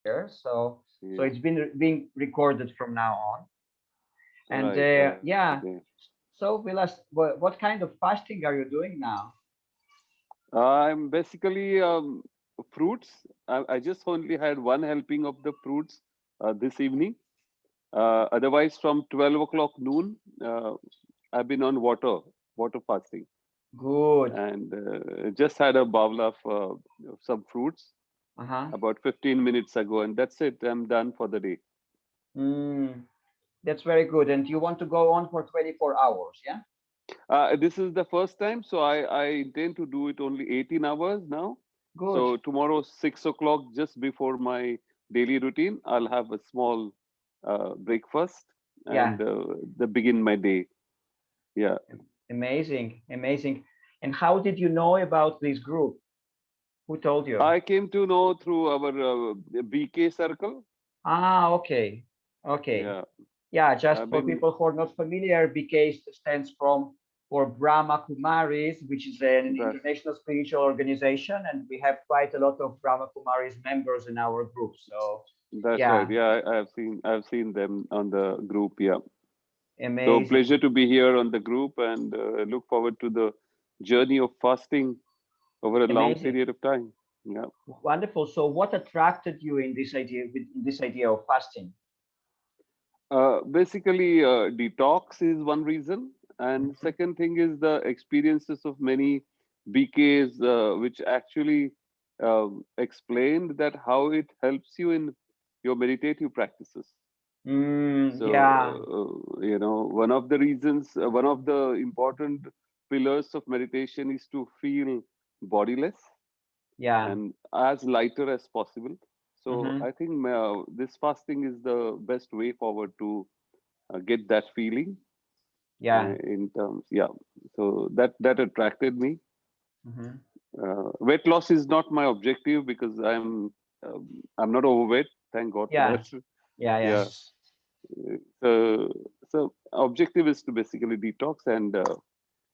here. So Yeah. it's been being recorded from now on. And Right. yeah, Okay. so Vilas, what kind of fasting are you doing now? I'm basically fruits. I just only had one helping of the fruits this evening. Otherwise, from 12 o'clock noon, I've been on water fasting, Good. and just had a bowl of some fruits Uh-huh. about 15 minutes ago, and that's it. I'm done for the day. Mm, that's very good. And you want to go on for 24 hours, yeah? This is the first time, so I intend to do it only 18 hours now. Good. So tomorrow, 6 o'clock, just before my daily routine, I'll have a small breakfast Yeah. and begin my day. Yeah, Amazing. Amazing. And how did you know about this group? Who told you? I came to know through our BK circle. Ah, okay. Okay. Yeah, Yeah, just I've for been people who are not familiar, BK stands from for Brahma Kumaris, which is an that. international spiritual organization, and we have quite a lot of Brahma Kumaris members in our group. So, That's right. yeah, Yeah, I've seen them on the group. Yeah. So amazing, pleasure to be here on the group and look forward to the journey of fasting over a long amazing, period of time. Yeah. wonderful. So, what attracted you in this idea, in this idea of fasting? Basically, detox is one reason, and Mhm. second thing is the experiences of many BKs, which actually explained that how it helps you in your meditative practices. Yeah, One of the reasons, one of the important pillars of meditation is to feel bodiless yeah. and as lighter as possible. So Hmm. I think this fasting is the best way forward to get that feeling Yeah. in terms. Yeah. So that attracted me. Hmm. Weight loss is not my objective because I'm not overweight. Thank God for that. Yeah. Yeah. Yeah. Yeah. So objective is to basically detox and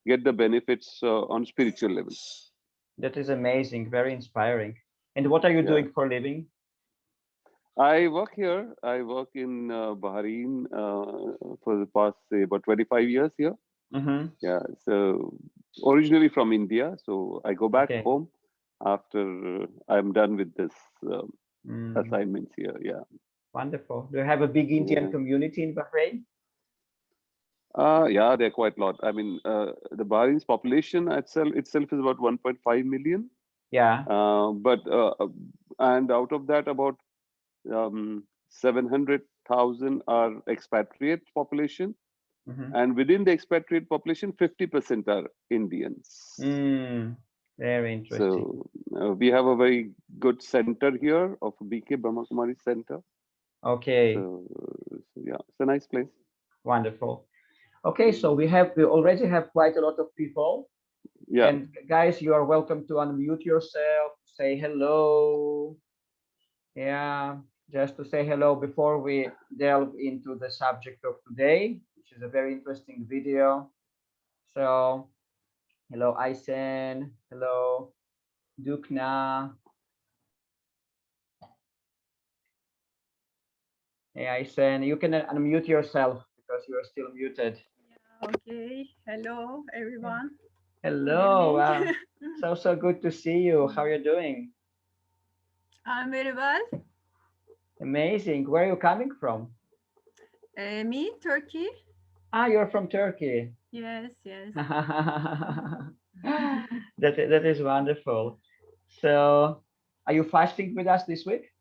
get the benefits on spiritual level. That is amazing. Very inspiring. And what are you Yeah. doing for a living? I work here. I work in Bahrain for the past, say, about 25 years here. Hmm. Yeah. So originally from India. So I go back Okay. home after I'm done with this Mm, assignments here. Yeah. wonderful. Do you have a big Indian Yeah. community in Bahrain? Yeah, they're quite a lot. I mean, the Bahrain's population itself is about 1.5 million. Yeah. But and out of that, about 700,000 are expatriate population, Hmm. and within the expatriate population, 50% are Indians. Mm, very interesting. So we have a very good center here of BK Brahma Kumari Center. Okay. So yeah, it's a nice place. Wonderful. Okay, so Mhm. we already have quite a lot of people. Yeah, And guys, you are welcome to unmute yourself, say hello. Yeah, just to say hello before we delve into the subject of today, which is a very interesting video. So, hello, Aisen. Hello, Dukna. Hey, Aisen, you can unmute yourself because you are still muted. Okay, hello Yeah. everyone. Good Hello. evening. So good to see you. How are you doing? I'm very well. Amazing. Where are you coming from? Me, Turkey. Ah, you're from Turkey. Yes, yes. That is wonderful. So, are you fasting with us this week?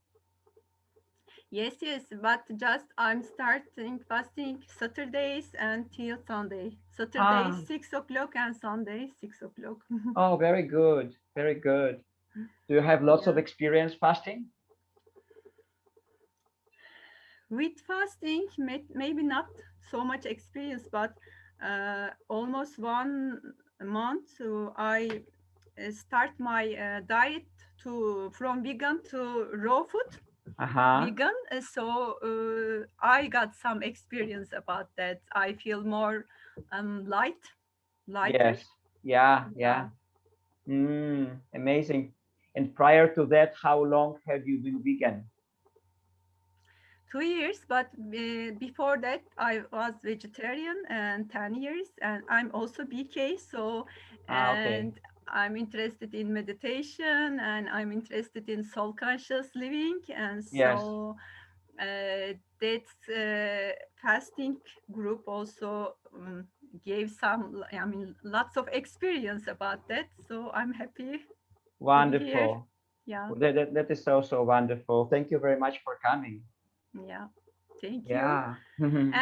Yes, yes, but just I'm starting fasting Saturdays until Sunday. Saturday Ah, 6 o'clock and Sunday 6 o'clock. oh, very good. Very good. Do you have lots of Yeah. experience fasting? With fasting, maybe not so much experience, but almost 1 month. So I start my diet to from vegan to raw food. Uh-huh. Vegan. So I got some experience about that. I feel more lighter. Yes. Yeah, Yeah. yeah. Amazing. And prior to that, how long have you been vegan? 2 years, but before that I was vegetarian and 10 years, and I'm also BK. So, Okay. and I'm interested in meditation, and I'm interested in soul conscious living, and Yes. so that's fasting group also gave some, I mean, lots of experience about that. So I'm happy to be here. Wonderful. Yeah, That is so, so wonderful. Thank you very much for coming. yeah. Thank you. Yeah.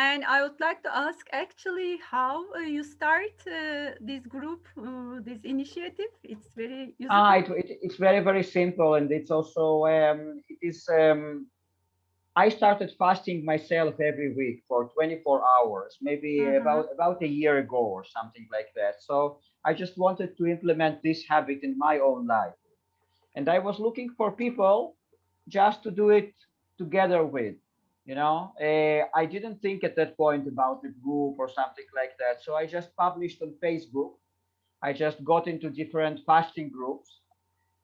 And I would like to ask actually how you start this group, this initiative. It's very Ah, useful. it's very, very simple. And it's also, it is, I started fasting myself every week for 24 hours, maybe Uh-huh. about a year ago or something like that. So I just wanted to implement this habit in my own life. And I was looking for people just to do it together with. I didn't think at that point about the group or something like that. So I just published on Facebook. I just got into different fasting groups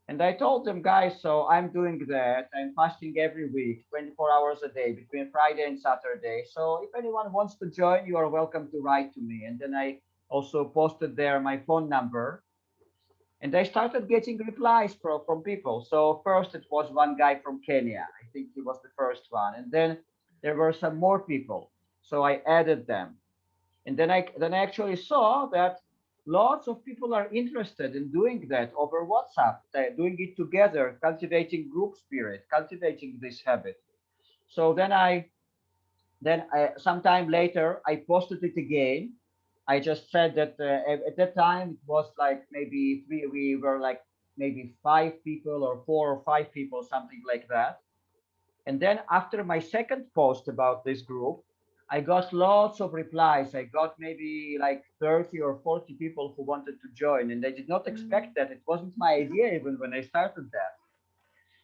and I told them, guys, so I'm doing that. I'm fasting every week, 24 hours a day, between Friday and Saturday. So if anyone wants to join, you are welcome to write to me. And then I also posted there my phone number. And I started getting replies from people. So first it was one guy from Kenya. I think he was the first one. And then there were some more people. So I added them. And then I actually saw that lots of people are interested in doing that over WhatsApp, doing it together, cultivating group spirit, cultivating this habit. So then sometime later I posted it again. I just said that at that time it was like maybe we were like maybe 5 people or 4 or 5 people, something like that. And then after my second post about this group, I got lots of replies. I got maybe like 30 or 40 people who wanted to join, and I did not expect Mm. that. It wasn't my idea even when I started that.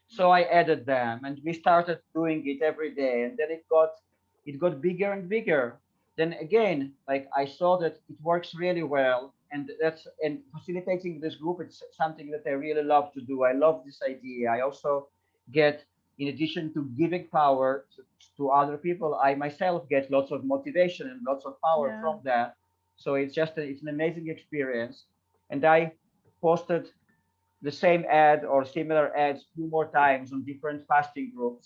So I added them, and we started doing it every day, and then it got bigger and bigger. Then again, like I saw that it works really well, and facilitating this group, it's something that I really love to do. I love this idea. I also get, in addition to giving power to other people, I myself get lots of motivation and lots of power Yeah. from that. So it's an amazing experience, and I posted the same ad or similar ads few more times on different fasting groups,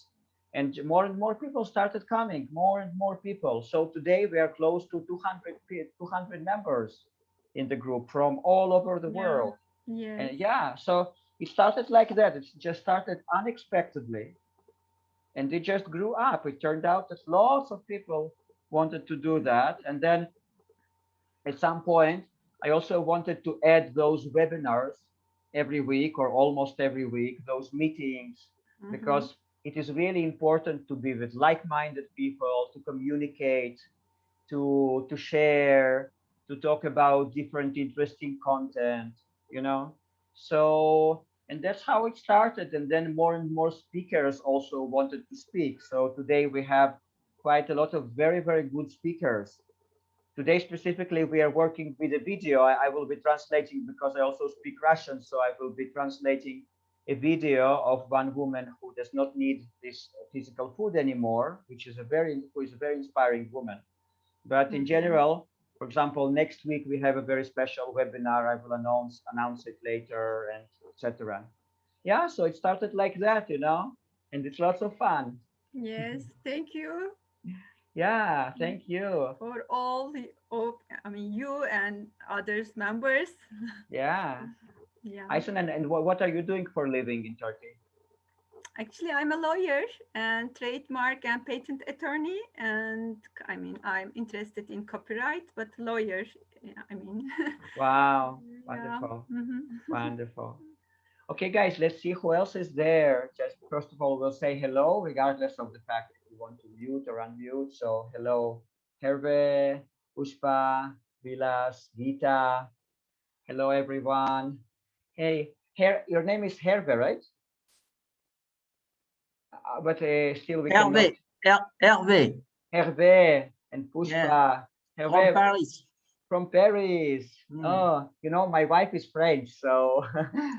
and more people started coming, more and more people. So today we are close to 200 members in the group from all over the Yeah. world. Yes. And yeah, so it started like that. It just started unexpectedly, and it just grew up. It turned out that lots of people wanted to do that. And then at some point, I also wanted to add those webinars every week or almost every week, those meetings, Mm-hmm. because it is really important to be with like-minded people, to communicate, to share, to talk about different interesting content, you know. So, and that's how it started. And then more and more speakers also wanted to speak. So today we have quite a lot of very, very good speakers. Today specifically, we are working with a video. I will be translating because I also speak Russian, so I will be translating a video of one woman who does not need this physical food anymore, who is a very inspiring woman. But in Mm-hmm. general, for example, next week we have a very special webinar. I will announce it later, and etc. Yeah, so it started like that, and it's lots of fun. Yes. Thank you Yeah, thank you. for all the, oh, I mean, you and others members. Yeah. Yeah. Aysun, and what are you doing for a living in Turkey? Actually, I'm a lawyer and trademark and patent attorney, and I mean, I'm interested in copyright, but lawyer, yeah, I mean, Wow, yeah. wonderful, Hmm. wonderful. Okay, guys, let's see who else is there. Just first of all, we'll say hello, regardless of the fact if you want to mute or unmute. So, hello, Herve, Pushpa, Vilas, Gita. Hello, everyone. Hey, your name is Herve, right? But still, we cannot. Hervé, Hervé, Herve and yeah, Pushpa. from Herve, Paris. from Paris. Mm. Oh, my wife is French, so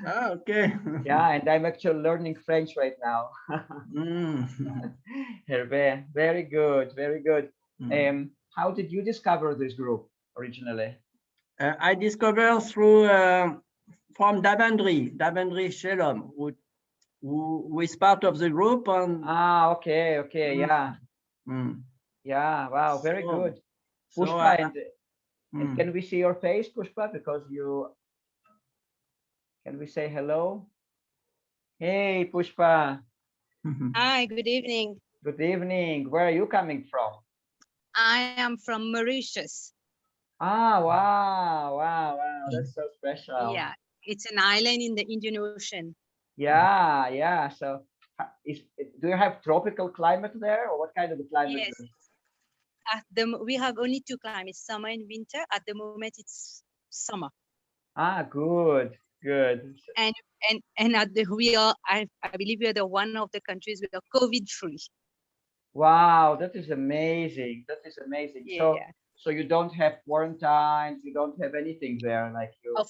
Ah, okay. yeah, and I'm actually learning French right now. Mm. Hervé, very good, very good. Mm. How did you discover this group originally? I discovered through from Davendry Shalom, who is part of the group. And Ah, okay, okay, Mm. yeah, Mm. yeah, wow, very So- good. so Pushpa, I- and Mm. can we see your face, Pushpa? Because can we say hello? Hey, Pushpa, Hi, good evening. good evening. Where are you coming from? I am from Mauritius. Ah, wow, wow, wow, that's so special. Yeah, it's an island in the Indian Ocean. Yeah, yeah. So, do you have tropical climate there, or what kind of a climate? Yes, we have only two climates, summer and winter. At the moment, it's summer, Ah, good, good. and we are. I believe we are the one of the countries we are COVID free. Wow, that is amazing. That is amazing. So, Yeah. so you don't have quarantines, you don't have anything there, like you. Of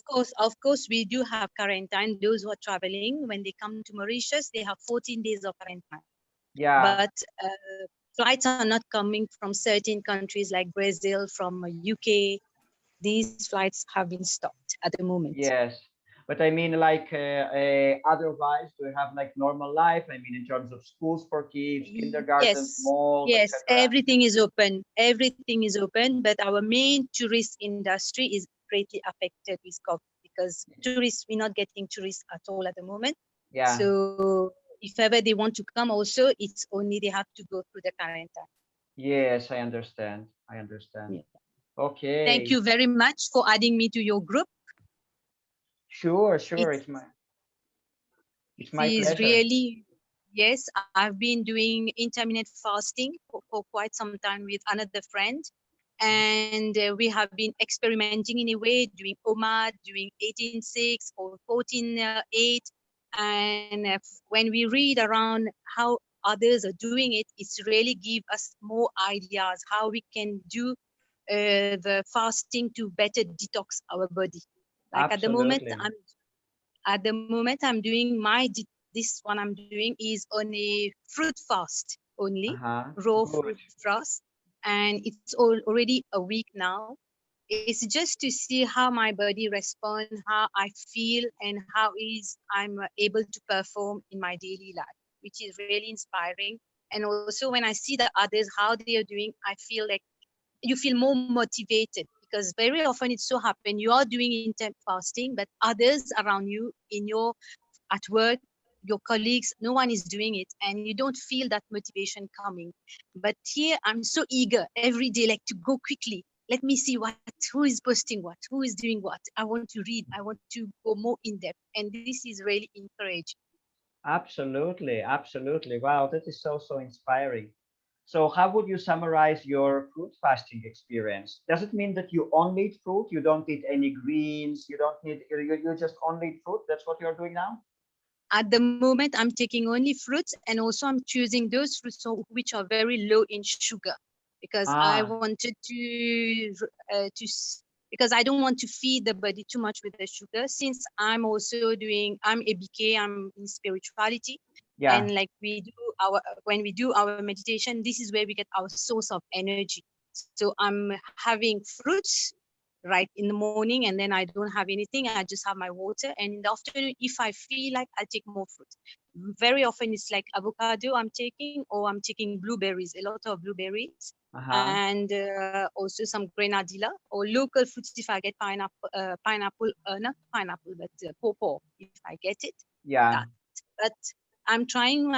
course, we do have quarantine. Those who are traveling, when they come to Mauritius, they have 14 days of quarantine. Yeah, But flights are not coming from certain countries like Brazil, from UK. These flights have been stopped at the moment. yes. But I mean, like, otherwise, do you have like normal life? I mean, in terms of schools for kids, kindergartens, Yes, malls, yes, etc. everything is open. Everything is open, but our main tourist industry is greatly affected with COVID because tourists, we're not getting tourists at all at the moment. Yeah. So if ever they want to come also, it's only they have to go through the quarantine. Yes, I understand. I understand. Yeah. Okay. Thank you very much for adding me to your group. Sure, sure. It's, It's my it is pleasure. really, yes, I've been doing intermittent fasting for quite some time with another friend. And we have been experimenting in a way, doing OMAD, doing 18:6 or 14:8. And when we read around how others are doing it, it's really give us more ideas how we can do the fasting to better detox our body. Like Absolutely. at the moment I'm doing this one I'm doing is on a fruit fast only, raw Good. fruit fast, and it's already a week now. It's just to see how my body responds, how I feel, and how is I'm able to perform in my daily life, which is really inspiring. And also when I see the others how they are doing, I feel like you feel more motivated, because very often it so happen you are doing intermittent fasting, but others around you in your at work, your colleagues, no one is doing it, and you don't feel that motivation coming. But here I'm so eager every day, like to go quickly. Let me see who is posting what, who is doing what. I want to read, I want to go more in depth, and this is really encouraging. Absolutely. Absolutely. Wow, that is so, so inspiring. So how would you summarize your fruit fasting experience? Does it mean that you only eat fruit? You don't eat any greens? You don't need, you just only eat fruit? That's what you're doing now? At the moment, I'm taking only fruits, and also I'm choosing those fruits which are very low in sugar, because I wanted because I don't want to feed the body too much with the sugar. Since I'm a BK, I'm in spirituality, Yeah. and like when we do our meditation, this is where we get our source of energy. So I'm having fruits right in the morning, and then I don't have anything. I just have my water, and in the afternoon, if I feel like, I'll take more fruit. Very often it's like avocado I'm taking, or I'm taking blueberries, a lot of blueberries, and also some grenadilla or local fruits. If I get pineapple, not pineapple, but pawpaw, if I get it. Yeah. But I'm trying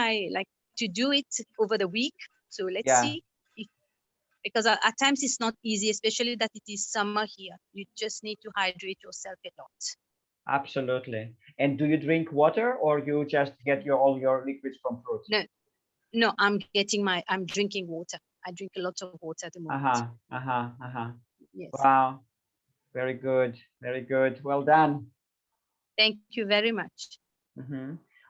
to do it over the week, so let's see. Because at times it's not easy, especially that it is summer here. You just need to hydrate yourself a lot. Absolutely. And do you drink water, or you just get all your liquids from fruit? No, I'm drinking water. I drink a lot of water at the moment. Yes. Wow. Very good. Very good. Well done. Thank you very much.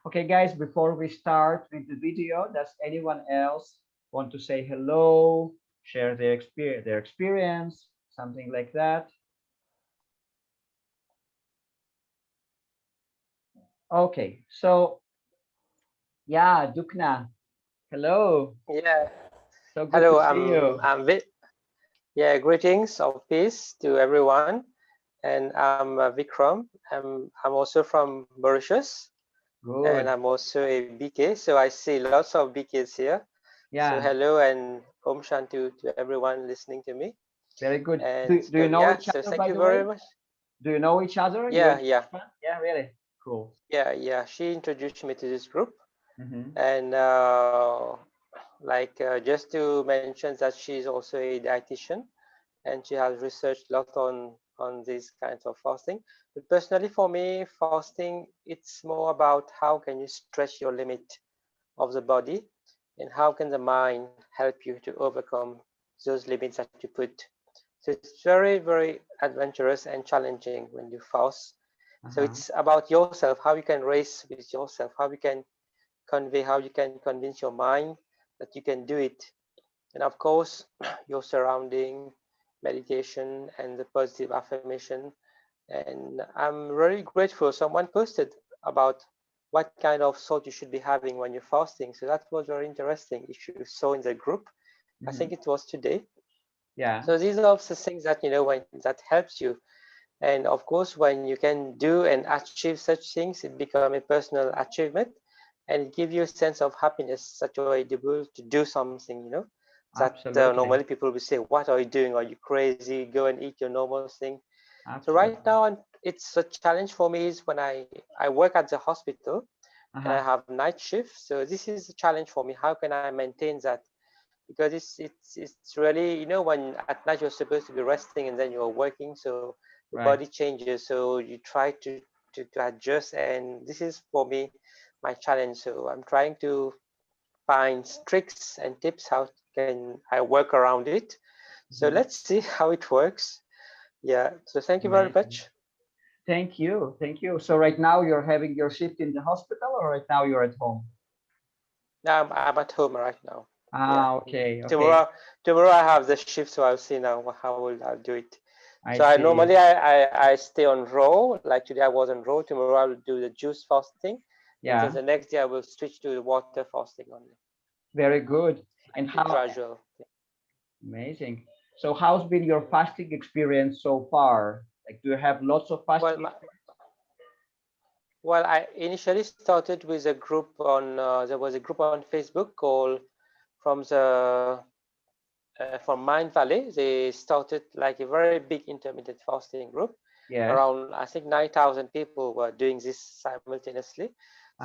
Okay, guys, before we start with the video, does anyone else want to say hello, share their experience, something like that? Okay, so yeah, Dukna, Hello. Yeah. So good Hello. to see you. Yeah. Greetings of peace to everyone. And I'm Vikram. I'm also from Mauritius, and Good. I'm also a BK. So I see lots of BKs here. So Yeah, hello and Om Shanti to everyone listening to me. very good. And Do you so know yeah. each So other, thank by you the way? very much. Do you know each other? You Yeah. and Yeah. Yeah, really? Cool. Yeah. She introduced me to this group, Mm-hmm. and just to mention that she's also a dietitian, and she has researched a lot on these kinds of fasting. But personally, for me, fasting, it's more about how can you stretch your limit of the body, and how can the mind help you to overcome those limits that you put. So it's very, very adventurous and challenging when you fast. So it's about yourself, how you can race with yourself, how you can convey, how you can convince your mind that you can do it. And of course, your surrounding, meditation, and the positive affirmation. And I'm really grateful. Someone posted about what kind of thought you should be having when you're fasting. So that was very interesting. If you saw in the group, I think it was today. Yeah. So these are the things that, when that helps you. And of course, when you can do and achieve such things, it becomes a personal achievement, and it gives you a sense of happiness that you're able to do something, that Absolutely. normally people will say, what are you doing? Are you crazy? Go and eat your normal thing. So Absolutely. right now, it's a challenge for me is when I work at the hospital and I have night shift. So this is a challenge for me. How can I maintain that? Because it's really, when at night you're supposed to be resting and then you're working, so the Right. body changes. So you try to adjust, and this is for me my challenge. So I'm trying to find tricks and tips how can I work around it. So let's see how it works. Yeah. So thank you very Amazing. much. Thank you. Thank you. So right now you're having your shift in the hospital, or right now you're at home? Now I'm at home right now. Okay. Tomorrow I have the shift, so I'll see now how will I do it. So I I see. normally I stay on raw. Like today I was on raw. Tomorrow I will do the juice fasting. And then Yeah. the next day I will switch to the water fasting only. Very good. And It's how gradual. amazing. So how's been your fasting experience so far? Like, do you have lots of fasting? Well, I initially started with a group on. There was a group on Facebook called from Mind Valley. They started like a very big intermittent fasting group. Yes. Around, I think 9,000 people were doing this simultaneously.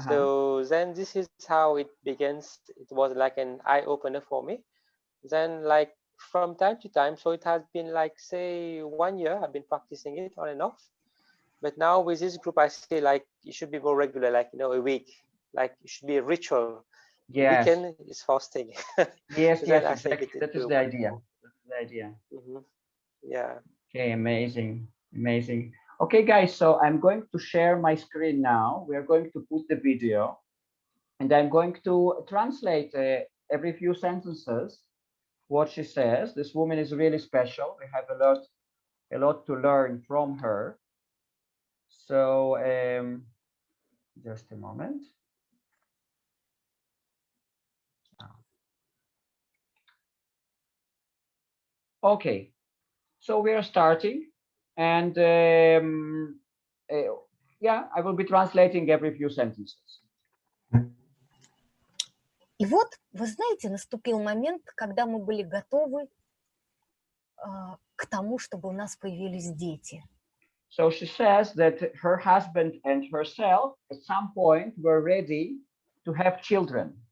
So then this is how it begins. It was like an eye opener for me. Then like from time to time, so it has been like, say, 1 year I've been practicing it on and off. But now with this group, I say like it should be more regular, like, a week, like it should be a ritual. Yes. Weekend is fasting. Yes, So yes, then I think exactly. it That is will the work idea. more. That is the idea. Yeah. Okay, amazing. Amazing. Okay, guys, so I'm going to share my screen now. We are going to put the video, and I'm going to translate every few sentences what she says. This woman is really special. We have a lot to learn from her. So just a moment. Okay, so we are starting, and yeah, I will be translating every few sentences. И вот, вы знаете, наступил момент, когда мы были готовы к тому, чтобы у нас появились дети. So she says that her husband and herself at some point were ready to have children.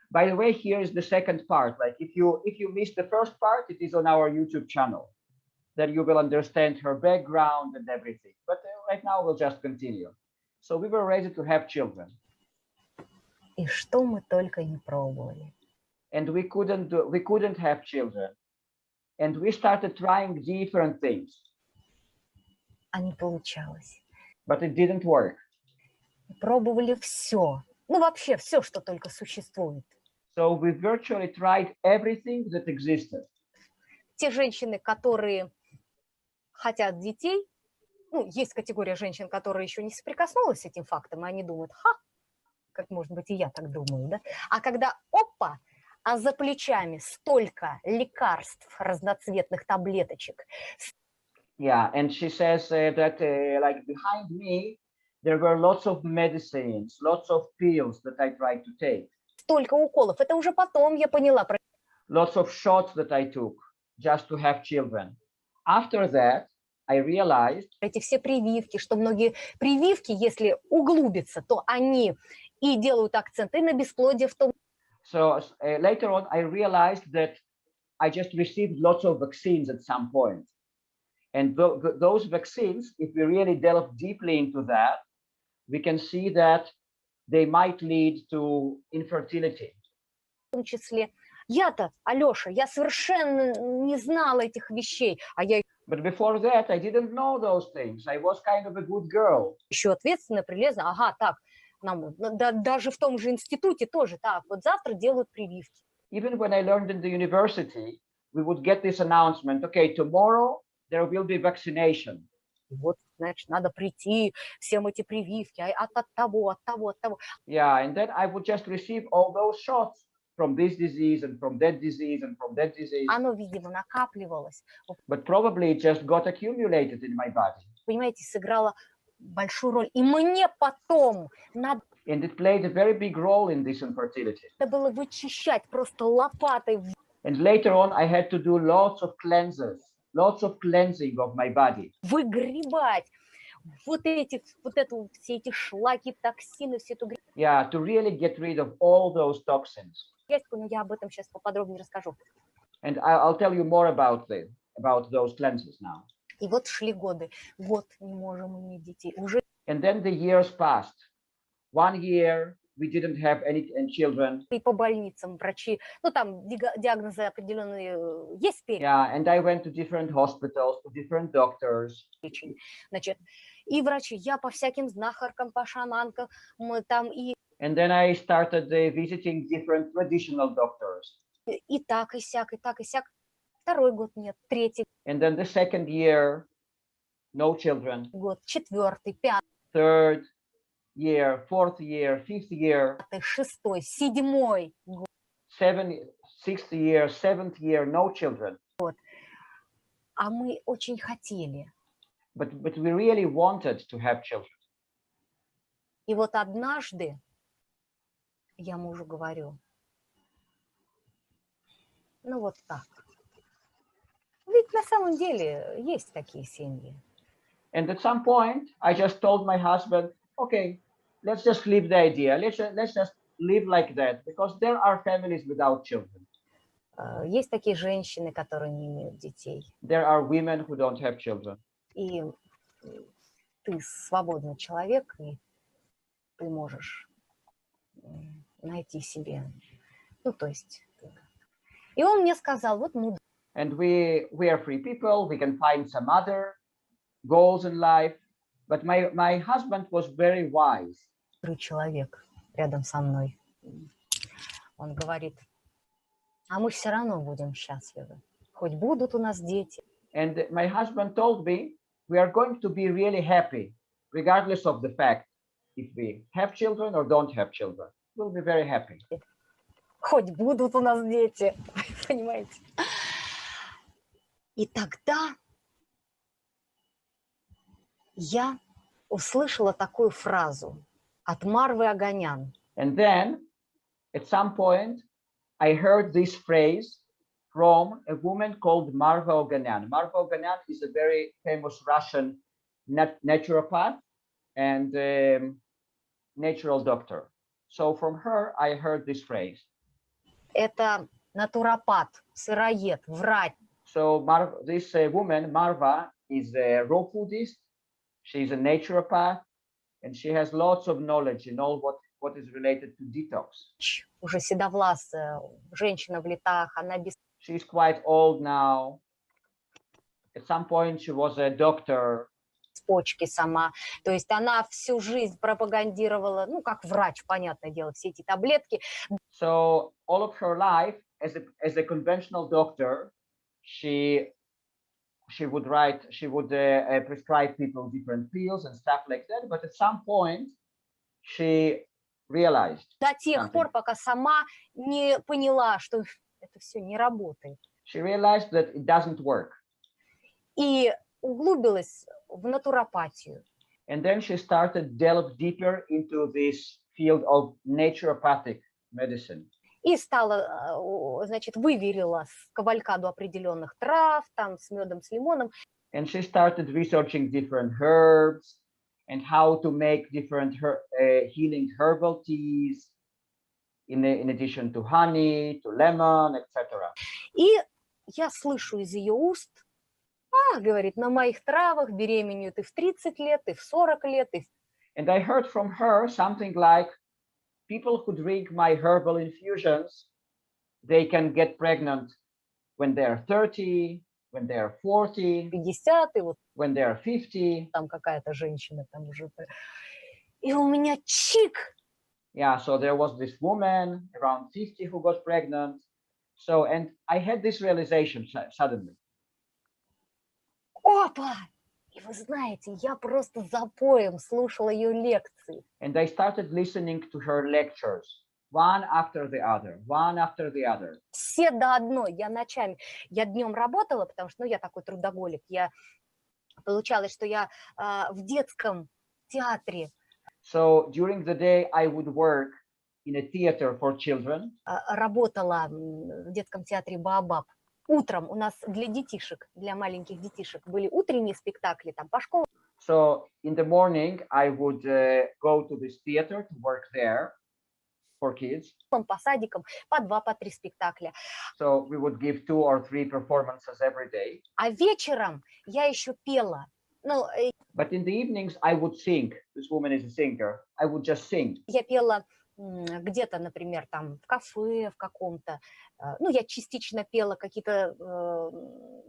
By the way, here is the second part. Like if you missed the first part, it is on our YouTube channel. Then you will understand her background and everything. But right now we'll just continue. So we were ready to have children. И что мы только не пробовали. And we couldn't have children. And we started trying different things. А не получалось. But it didn't work. Пробовали все. Ну, вообще все, что только существует. So we virtually tried everything that existed. Те женщины, которые хотят детей, ну, есть категория женщин, которые еще не соприкоснулась с этим фактом, и они думают, как, может быть, и я так думаю, да? А когда, опа, а за плечами столько лекарств, разноцветных таблеточек. Yeah, and she says that like behind me, there were lots of medicines, lots of pills that I tried to take, Столько уколов. Это уже потом я поняла про lots of shots that I took just to have children. After that, I realized эти все прививки, что многие прививки, если углубиться, то они и делают акцент и на бесплодие в том. so later on, I realized that I just received lots of vaccines at some point. And those vaccines, if we really delve deeply into that, we can see that they might lead to infertility. В том числе я-то, Алёша, я совершенно не знала этих вещей, а я But before that, I didn't know those things. I was kind of a good girl. еще ответственно, прилезла. Ага, так, нам, даже в том же институте тоже так. Вот завтра делают прививки. Even when I learned in the university, we would get this announcement, okay, tomorrow there will be vaccination. Вот, значит, надо прийти, всем эти прививки, от того, от того, от того. Yeah, and then I would just receive all those shots from this disease and from that disease and from that disease. Оно, видимо, накапливалось. But probably it just got accumulated in my body. Понимаете, сыграло большую роль. И мне потом надо And it played a very big role in this infertility. было вычищать просто лопатой. And later on, I had to do lots of cleanses, lots of cleansing of my body. Выгребать вот эту, все эти шлаки, токсины, всю эту Yeah, to really get rid of all those toxins. грязьку, но я об этом сейчас поподробнее расскажу. And I'll tell you more about those cleanses now. И вот шли годы. Год не можем иметь детей. Уже And then the years passed. 1 year, we didn't have any children. и по больницам врачи, ну там диагнозы определенные есть Yeah, and I went to different hospitals, to different doctors. перечень. Значит, и врачи, я по всяким знахаркам, по шаманкам, мы там и And then I started visiting different traditional doctors. и так, и сяк, и так, и сяк. Второй год нет, третий And then the second year, no children. год, четвертый, пятый, Third year, fourth year, fifth year, шестой, седьмой год. sixth year, seventh year, no children. А мы очень хотели. But we really wanted to have children. И вот однажды я мужу говорю, ну вот так. Ведь на самом деле есть такие семьи. And at some point, I just told my husband, okay, let's just leave the idea. Let's just live like that, because there are families without children. Есть такие женщины, которые не имеют детей. There are women who don't have children. И ты свободный человек, и ты можешь найти себе, ну, то есть. И он мне сказал, вот мы. And we are free people. We can find some other goals in life. But my husband was very wise. Человек рядом со мной. Он говорит, а мы все равно будем счастливы. Хоть будут у нас дети. And my husband told me, we are going to be really happy, regardless of the fact if we have children or don't have children. We'll be very happy. Хоть будут у нас дети, понимаете? И тогда я услышала такую фразу от Марвы Оганян. And then, at some point, I heard this phrase from a woman called Marva Oganyan. Marva Oganyan is a very famous Russian naturopath and natural doctor. So from her, I heard this phrase. Это натуропат, сыроед, врач. So this woman, Marva, is a raw foodist. She's a naturopath, and she has lots of knowledge in all what is related to detox. Уже седовласая, женщина в летах, она без... She's quite old now. At some point, she was a doctor. Почки сама. То есть она всю жизнь пропагандировала, ну, как врач, понятное дело, все эти таблетки. So all of her life, as a conventional doctor, she would prescribe people different pills and stuff like that. But at some point, she realized До тех something. пор, пока сама не поняла, что это все не работает. She realized that it doesn't work. И углубилась в натуропатию. And then she started delve deeper into this field of naturopathic medicine. И стала, значит, выверила с кавалькаду определенных трав, там с медом, с лимоном. And she started researching different herbs and how to make different healing herbal teas in addition to honey, to lemon, etc. И я слышу из ее уст, говорит, на моих травах беременеют и в 30 лет, и в 40 лет. And I heard from her something like, people who drink my herbal infusions, they can get pregnant when they're 30, when they're 40, 50, и вот when they're 50. там какая-то женщина там уже. И у меня чик. Yeah, so there was this woman around 50 who got pregnant. So, and I had this realization suddenly. Опа! И вы знаете, я просто запоем слушала ее лекции. And I started listening to her lectures, one after the other, one after the other. Все до одной. Я ночами, я днем работала, потому что, я такой трудоголик. Получалось, что я в детском театре. So during the day, I would work in a theater for children. Работала в детском театре «Баобаб». Утром у нас для детишек, для маленьких детишек были утренние спектакли там по школам. So in the morning, I would go to this theater to work there for kids. По садикам по 2, по 3 спектакля. So we would give 2 or 3 performances every day. А вечером я еще пела. But in the evenings, I would sing. This woman is a singer. I would just sing. Я пела где-то, например, там в кафе, в каком-то. Я частично пела какие-то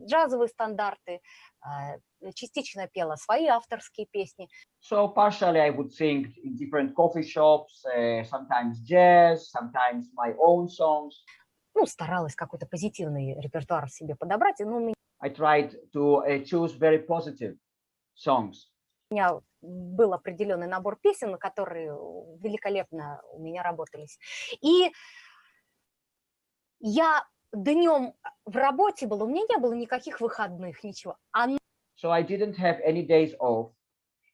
джазовые стандарты, частично пела свои авторские песни. So partially I would sing in different coffee shops, sometimes jazz, sometimes my own songs. Старалась какой-то позитивный репертуар себе подобрать. I tried to choose very positive songs. У меня был определенный набор песен, которые великолепно у меня работались. И я днем в работе была, у меня не было никаких выходных, ничего. So I didn't have any days off,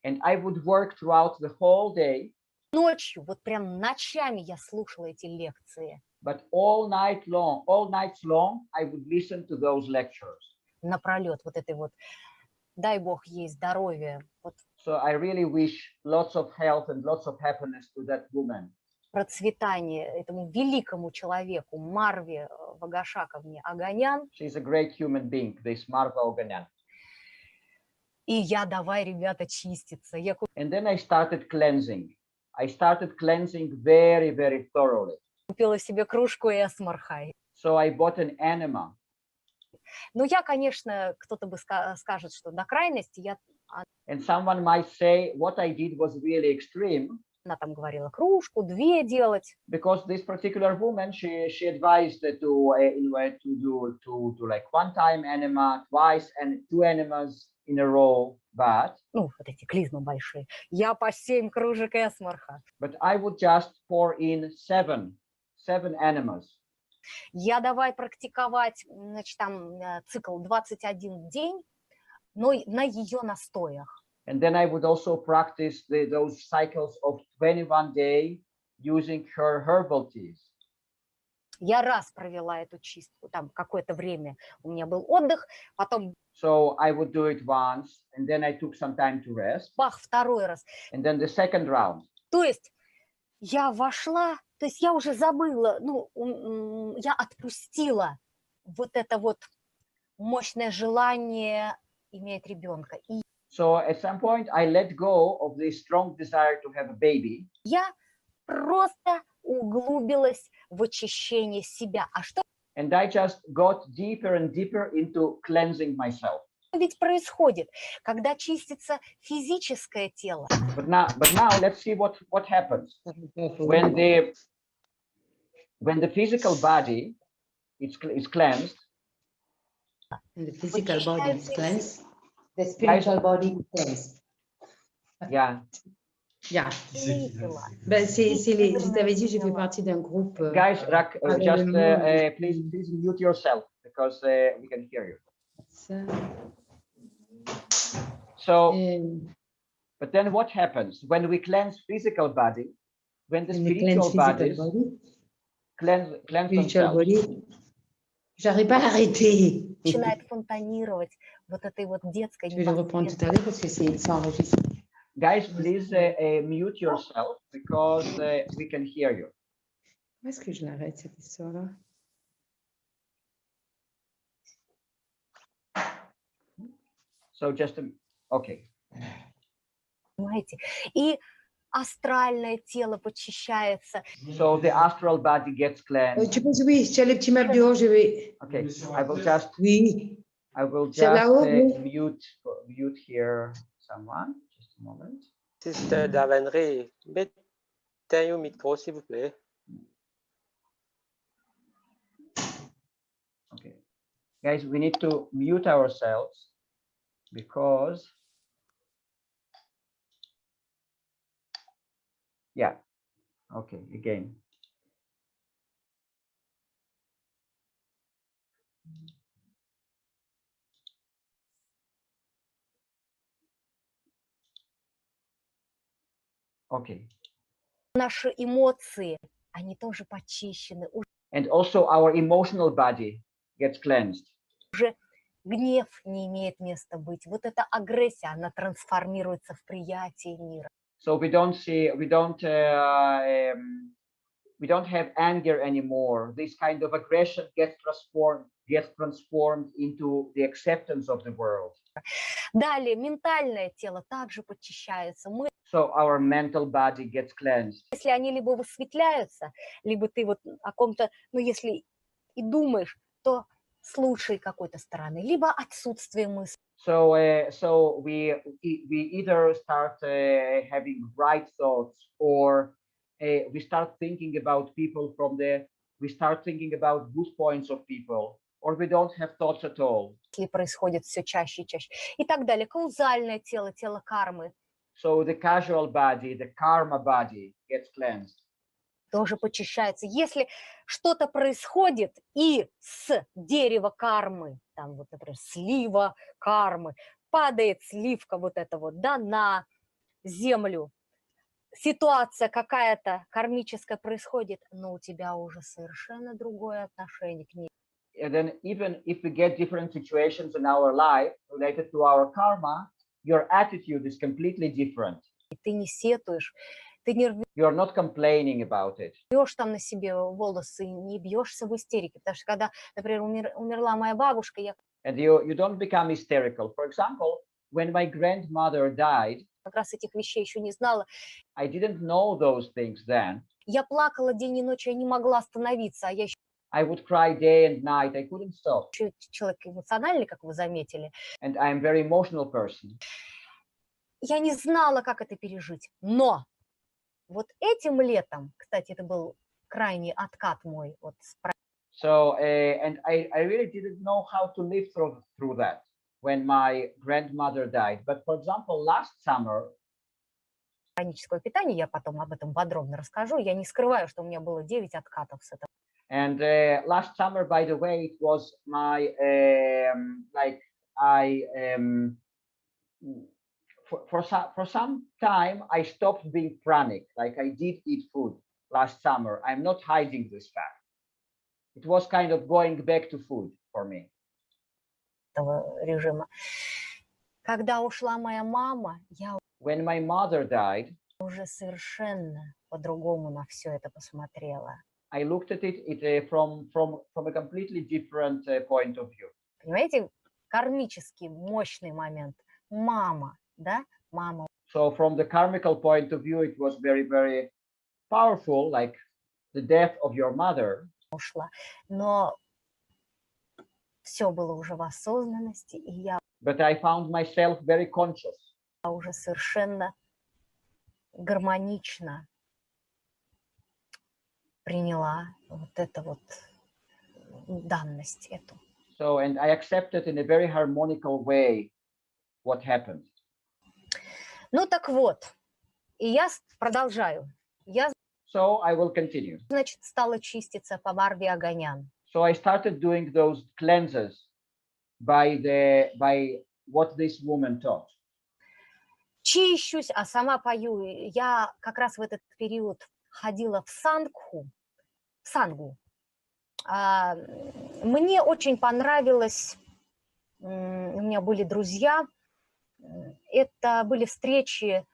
and I would work throughout the whole day. Ночью, вот прям ночами я слушала эти лекции. But all nights long, I would listen to those lectures. Напролет вот этой вот, дай Бог ей здоровья. So I really wish lots of health and lots of happiness to that woman. Процветание этому великому человеку Марве Вагашаковне Оганян. She's a great human being, this Marva Oganyan. И я давай, ребята, чиститься. And then I started cleansing. I started cleansing very, very thoroughly. Купила себе кружку эсмархай. So I bought an enema. Я, конечно, кто-то бы скажет, что до крайности я... And someone might say what I did was really extreme. Она там говорила кружку, 2 делать. Because this particular woman, she advised to do like 1-time enema, twice, and 2 enemas in a row. But вот эти клизмы большие. Я по 7 кружек эсмарха. But I would just pour in 7 enemas. Я давай практиковать, значит, там цикл 21 день, но на ее настоях. And then I would also practice those cycles of 21 days using her herbal teas. Я раз провела эту чистку, там какое-то время у меня был отдых, потом... So I would do it once, and then I took some time to rest. Бах, 2 раз. And then the second round. То есть я вошла, то есть я уже забыла, я отпустила вот это вот мощное желание иметь ребенка. So at some point I let go of this strong desire to have a baby. Я просто углубилась в очищение себя. And I just got deeper and deeper into cleansing myself. Ведь происходит, когда чистится физическое тело. But now let's see what happens when the physical body is cleansed. And the physical body is cleansed. The spiritual body is cleansed. Yeah. Yeah. весело. Ben, je t'avais dit, je fais partie d'un groupe. Guys, just parallèlement, please mute yourself because we can hear you. ça. So, Et but then what happens when we cleanse physical body, when the when we spiritual cleanse bodies physical body, cleanse spiritual themselves? body, j'arrive pas à l'arrêter. Начинает фонтанировать вот этой вот детской Je vais le reprendre tout à l'heure parce que c'est enregistré. Guys, please mute yourself because we can hear you. Où est-ce que je l'arrête cette histoire-là? So just okay. Понимаете? И астральное тело почищается. So the astral body gets cleansed. Tu penses oui, j'ai le petit map dehors, je vais. Okay, I will just Oui. C'est just là-haut, oui. mute here someone. Just a moment. Sister Davendry, mettez au micro, s'il vous plaît. Okay, guys, we need to mute ourselves because yeah. Okay, again. Okay. Наши эмоции, они тоже почищены. And also our emotional body gets cleansed. Уже гнев не имеет места быть. Вот эта агрессия, она трансформируется в приятие мира. So we don't have anger anymore. This kind of aggression gets transformed into the acceptance of the world. Далее, ментальное тело также почищается. So our mental body gets cleansed. Если они либо высветляются, либо ты вот о ком-то, ну, если и думаешь, то слушай какой-то стороны, либо отсутствие мысли. So we either start having right thoughts, or we start thinking about people we start thinking about good points of people, or we don't have thoughts at all. Происходит все чаще и чаще. И так далее. Каузальное тело, тело кармы. So the causal body, the karma body gets cleansed. Тоже почищается. Если что-то происходит и с дерева кармы, там вот, например, слива кармы, падает сливка вот эта вот, да, на землю, ситуация какая-то кармическая происходит, но у тебя уже совершенно другое отношение к ней. And then even if we get different situations in our life related to our karma, your attitude is completely different. И ты не сетуешь, ты не You're not complaining about it. рвешь там на себе волосы, не бьешься в истерике. Потому что когда, например, умерла моя бабушка, я And you don't become hysterical. For example, when my grandmother died, как раз этих вещей еще не знала. I didn't know those things then. Я плакала день и ночь, я не могла остановиться, а я еще I would cry day and night. I couldn't stop. человек эмоциональный, как вы заметили. And I'm a very emotional person. Я не знала, как это пережить. Но вот этим летом, кстати, это был крайний откат мой. Вот, so, and I really didn't know how to live through that when my grandmother died. But for example, last summer, хроническое питание, я потом об этом подробно расскажу. Я не скрываю, что у меня было 9 откатов с этого. And last summer, by the way, it was my for some time I stopped being pranic. Like I did eat food last summer. I'm not hiding this fact. It was kind of going back to food for me. Режима. Когда ушла моя мама, я When my mother died, уже совершенно по-другому на все это посмотрела. I looked at it from a completely different point of view. Понимаете, кармический мощный момент. Мама, да? Мама. So from the karmical point of view, it was very, very powerful, like the death of your mother. Ушла. Но все было уже в осознанности, и я But I found myself very conscious. уже совершенно гармонично приняла вот эту вот данность эту. So, and I accepted in a very harmonical way what happened. Ну так вот, И я продолжаю. Я, So I will continue. значит, стала чиститься по Марве Аганян. So I started doing those cleanses by what this woman taught. Чищусь, а сама пою. Я как раз в этот период ходила в сангу. Мне очень понравилось, у меня были друзья, это были встречи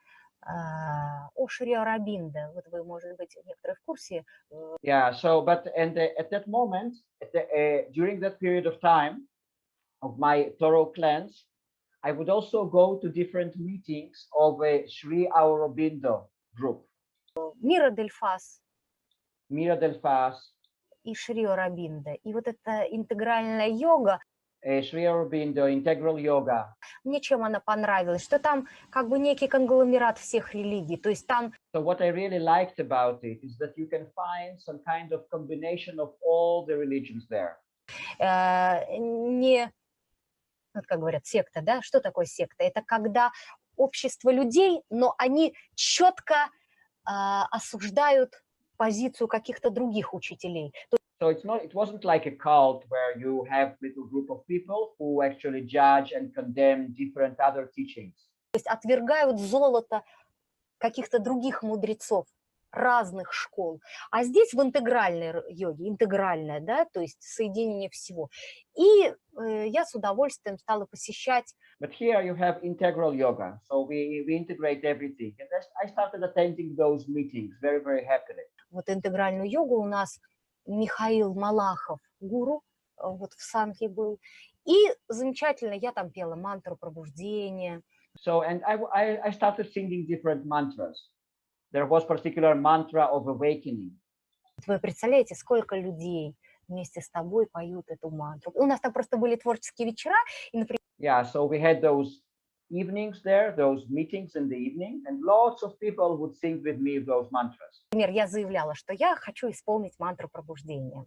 Шри Арабинда. Вот вы, может быть, некоторые в курсе. Yeah, so, but at that moment, during that period of time of my thorough cleanse, I would also go to different meetings of a Sri Aurobindo group. Мира дель Фас Mira del Faz, и Шри Арабинда. И вот эта интегральная йога, Sri Aurobindo, Integral Yoga. мне чем она понравилась, что там как бы некий конгломерат всех религий. То есть там So what I really liked about it is that you can find some kind of combination of all the religions there. не, вот как говорят, секта, да? Что такое секта? Это когда общество людей, но они четко осуждают позицию каких-то других учителей. So it wasn't like a cult where you have little group of people who actually judge and condemn different other teachings. То есть отвергают золото каких-то других мудрецов разных школ. А здесь в интегральной йоге, интегральная, да, то есть соединение всего. И я с удовольствием стала посещать. But here you have integral yoga. So we integrate everything. And I started attending those meetings very, very happily. Вот интегральную йогу у нас Михаил Малахов, гуру, вот в Санхе был. И замечательно, я там пела мантру пробуждения. So, and I started singing different mantras. There was particular mantra of awakening. Вы представляете, сколько людей вместе с тобой поют эту мантру. У нас там просто были творческие вечера. И, например, Yeah, so we had those evenings there, those meetings in the evening, and lots of people would sing with me those mantras. я заявляла, что я хочу исполнить мантру пробуждения.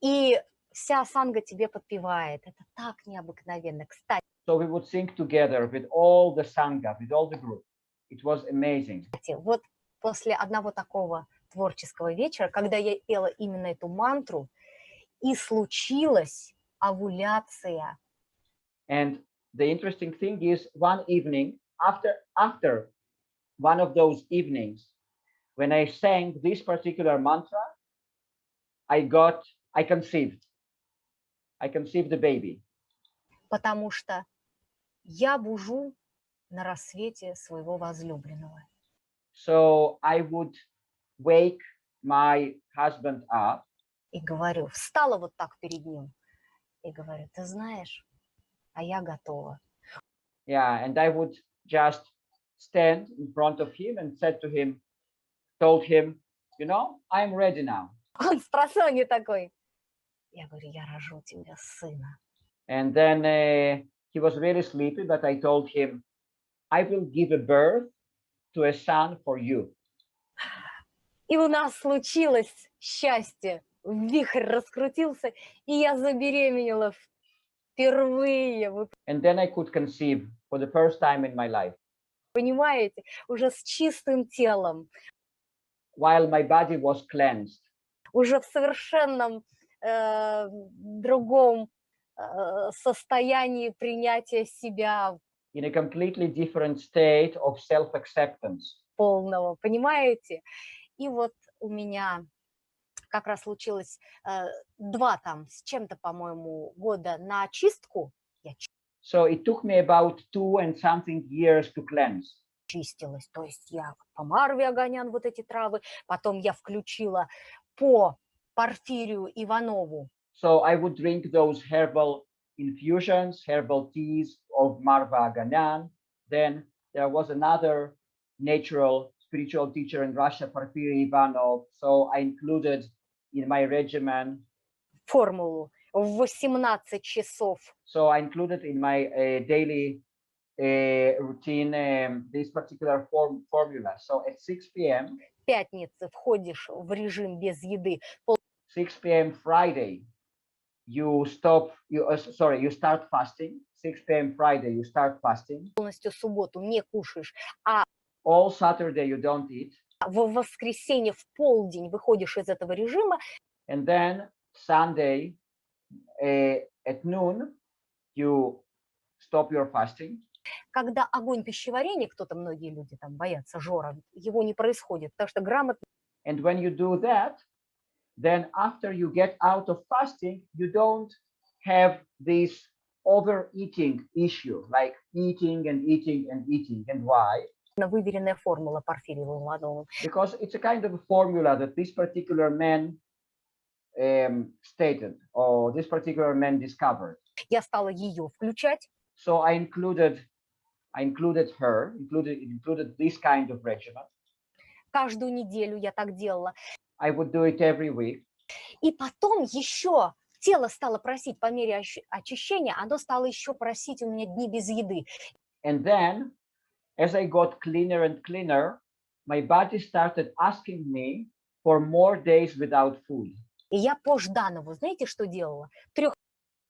И вся санга тебе подпевает. Это так необыкновенно. Кстати, So we would sing together with all the sangha, with all the group. It was amazing. вот после одного такого творческого вечера, когда я пела именно эту мантру, и случилась овуляция. And the interesting thing is, one evening, after one of those evenings, when I sang this particular mantra, I conceived the baby. Потому что я бужу на рассвете своего возлюбленного. So I would wake my husband up. И говорю, встала вот так перед ним. И говорю, ты знаешь, а я готова. Yeah, and I would just stand in front of him and told him, you know, I'm ready now. Он с просонья такой. Я говорю, я рожу тебе сына. And then he was really sleepy, but I told him, I will give a birth to a son for you. И у нас случилось счастье. Вихрь раскрутился, и я забеременела впервые. Вы And then I could conceive for the first time in my life. понимаете, уже с чистым телом, While my body was cleansed. уже в совершенном другом состоянии принятия себя In a completely different state of self-acceptance. полного, понимаете? И вот у меня как раз случилось 2 там с чем-то, по-моему, года на очистку. Я So it took me about 2 and something years to cleanse. чистилась, то есть я по Марве Аганян вот эти травы, потом я включила по Порфирию Иванову. So I would drink those herbal infusions, herbal teas of Marva Aganyan. Then there was another natural spiritual teacher in Russia, Porfiry Ivanov. So I included in my regimen. Формулу в 18 часов. So I included in my daily routine this particular formula. So at 6 p.m. Пятницы входишь в режим без еды. 6 p.m. Friday, you stop. You start fasting. 6 p.m. Friday, you start fasting. Полностью субботу не кушаешь, а All Saturday you don't eat. в воскресенье в полдень выходишь из этого режима, And then Sunday at noon, you stop your fasting. когда огонь пищеварения, многие люди там боятся жора, его не происходит, потому что грамотно. And when you do that, then after you get out of fasting, you don't have this overeating issue, like eating and eating and eating. And why? Выверенная формула Порфирьевым Ивановым. Because it's a kind of a formula that this particular man stated, or this particular man discovered. Я стала ее включать. So I included her, included this kind of regimen. Каждую неделю я так делала. I would do it every week. И потом еще тело стало просить по мере очищения, оно стало еще просить у меня дни без еды. And then, as I got cleaner and cleaner, my body started asking me for more days without food. И я по Жданову, знаете, что делала?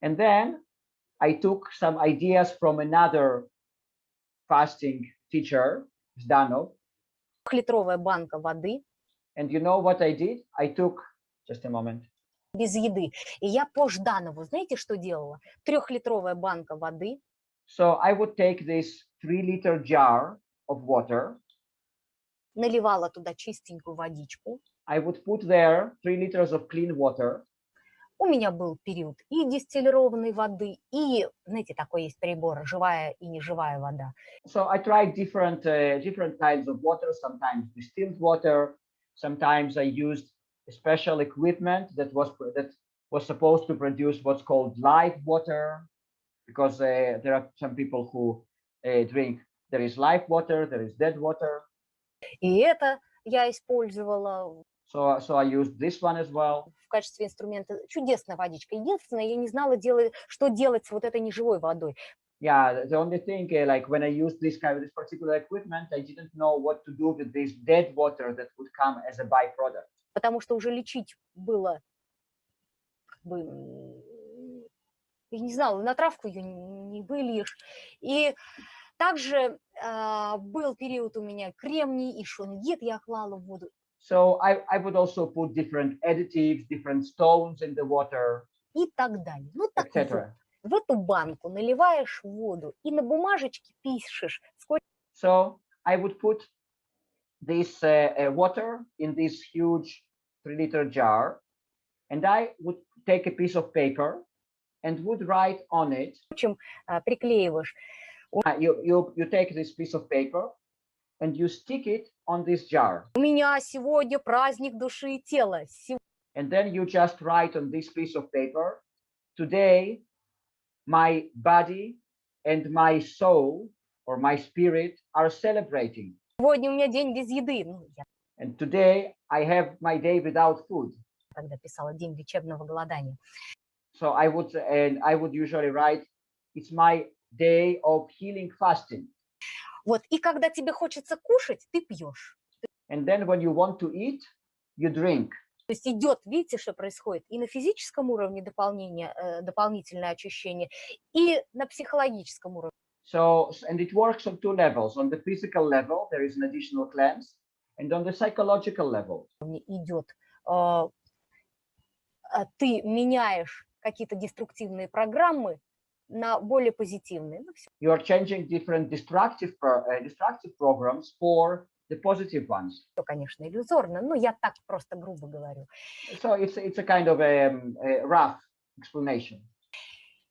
And then I took some ideas from another fasting teacher, Zdanov. 3-литровая банка воды. And you know what I did? I took, just a moment. Без еды. И я по Жданову, знаете, что делала? 3-литровая банка воды. So I would take this 3-liter jar of water. Наливала туда чистенькую водичку. I would put there 3 liters of clean water. У меня был период и дистиллированной воды, и, знаете, такой есть прибор, живая и неживая вода. So I tried different kinds of water, sometimes distilled water, sometimes I used a special equipment that was supposed to produce what's called live water, because there are some people who drink, there is live water, there is dead water. И это я использовала. So I used this one as well. В качестве инструмента. Чудесная водичка. Единственное, я не знала, что делать с вот этой неживой водой. Yeah, the only thing, like when I used this particular equipment, I didn't know what to do with this dead water that would come as a byproduct. Потому что уже лечить было, я не знала, на травку ее не выльешь. И также был период у меня кремний и шунгит я клала в воду. So I would also put different additives, different stones in the water, и так далее. Ну, так etc. В эту банку наливаешь воду и на бумажечке пишешь, сколько. So I would put this water in this huge 3-liter jar, and I would take a piece of paper and would write on it. Приклеиваешь. You take this piece of paper and you stick it on this jar. У меня сегодня праздник души и тела. And then you just write on this piece of paper, today my body and my soul or my spirit are celebrating. Сегодня у меня день без еды. And today I have my day without food. Когда писала день лечебного голодания. So I would usually write, it's my day of healing fasting. Вот, и когда тебе хочется кушать, ты пьешь. And then when you want to eat, you drink. То есть идет, видите, что происходит? И на физическом уровне дополнительное очищение, и на психологическом уровне. So, and it works on 2 levels. On the physical level, there is an additional cleanse, and on the psychological level. Идет, ты меняешь какие-то деструктивные программы на более позитивные. You are changing different destructive programs for the positive ones. Все, конечно, иллюзорно, но я так просто грубо говорю. So it's a kind of a rough explanation.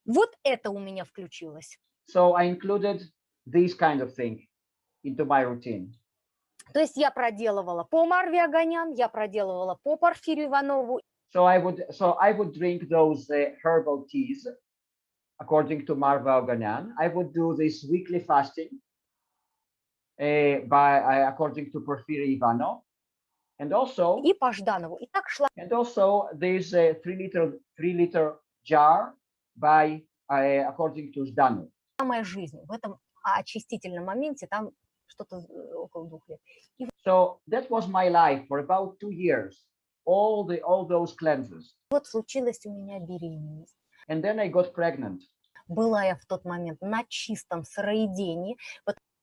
Вот это у меня включилось. So I included this kind of thing into my routine. То есть я проделывала по Марве Аганян, я проделывала по Порфирию Иванову. So I would drink those herbal teas according to Marva Oganyan. I would do this weekly fasting according to Porfiry Ivanov, and also и по Жданову. И так шла. And also this 3-liter jar according to Zdanov. Моя жизнь в этом очистительном моменте там что-то около 2 лет. So that was my life for about 2 years. all those cleanses. Вот случилась у меня беременность. And then I got pregnant. Была я в тот момент на чистом сыроедении,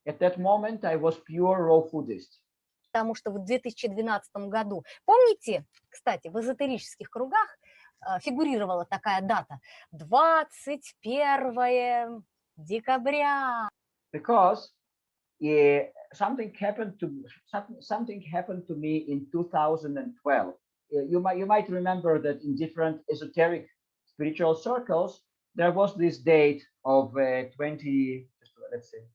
At that moment, I was pure raw foodist. потому что в 2012 году, помните, кстати, в эзотерических кругах фигурировала такая дата, 21 декабря. Because something happened to me in 2012. You might remember that in different esoteric spiritual circles, there was this date of 20, let's say.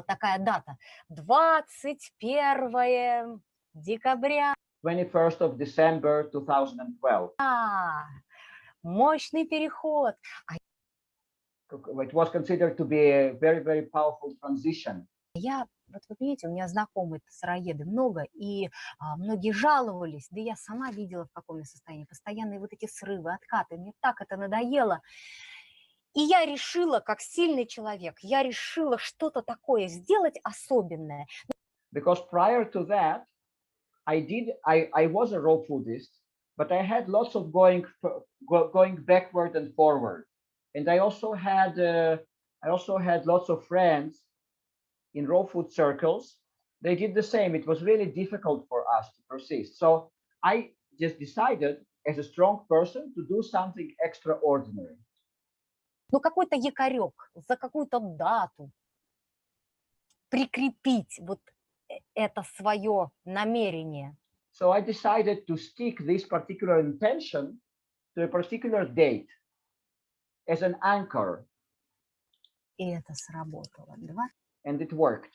Такая дата, 21 декабря. 21st of December 2012. Мощный переход. It was considered to be a very, very powerful transition. Вот вы видите, у меня знакомые сыроеды много, и многие жаловались, да я сама видела, в каком я состоянии, постоянные вот эти срывы, откаты, мне так это надоело. И я решила, как сильный человек, я решила что-то такое сделать особенное. Because prior to that, I was a raw foodist, but I had lots of going backward and forward. And I also had lots of friends in raw food circles. They did the same. It was really difficult for us to persist. So I just decided as a strong person to do something extraordinary. Ну, какой-то якорек, за какую-то дату прикрепить вот это свое намерение. So I decided to stick this particular intention to a particular date as an anchor. И это сработало. And it worked.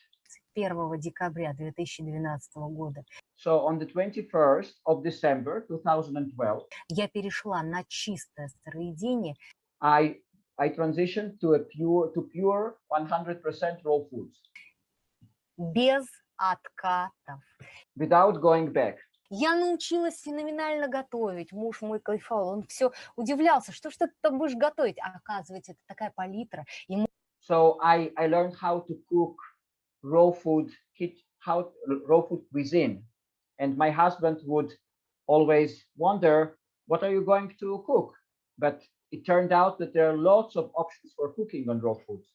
1 декабря 2012 года. So on the 21st of December 2012, я перешла на чистое сыроедение. I transitioned to pure 100% raw foods. Без откатов. Without going back. Я научилась феноменально готовить. Муж мой кайфовал. Он все удивлялся, что ж ты там будешь готовить. А оказывается, это такая палитра. So I learned how to cook raw food cuisine. And my husband would always wonder, what are you going to cook? But it turned out that there are lots of options for cooking on raw foods.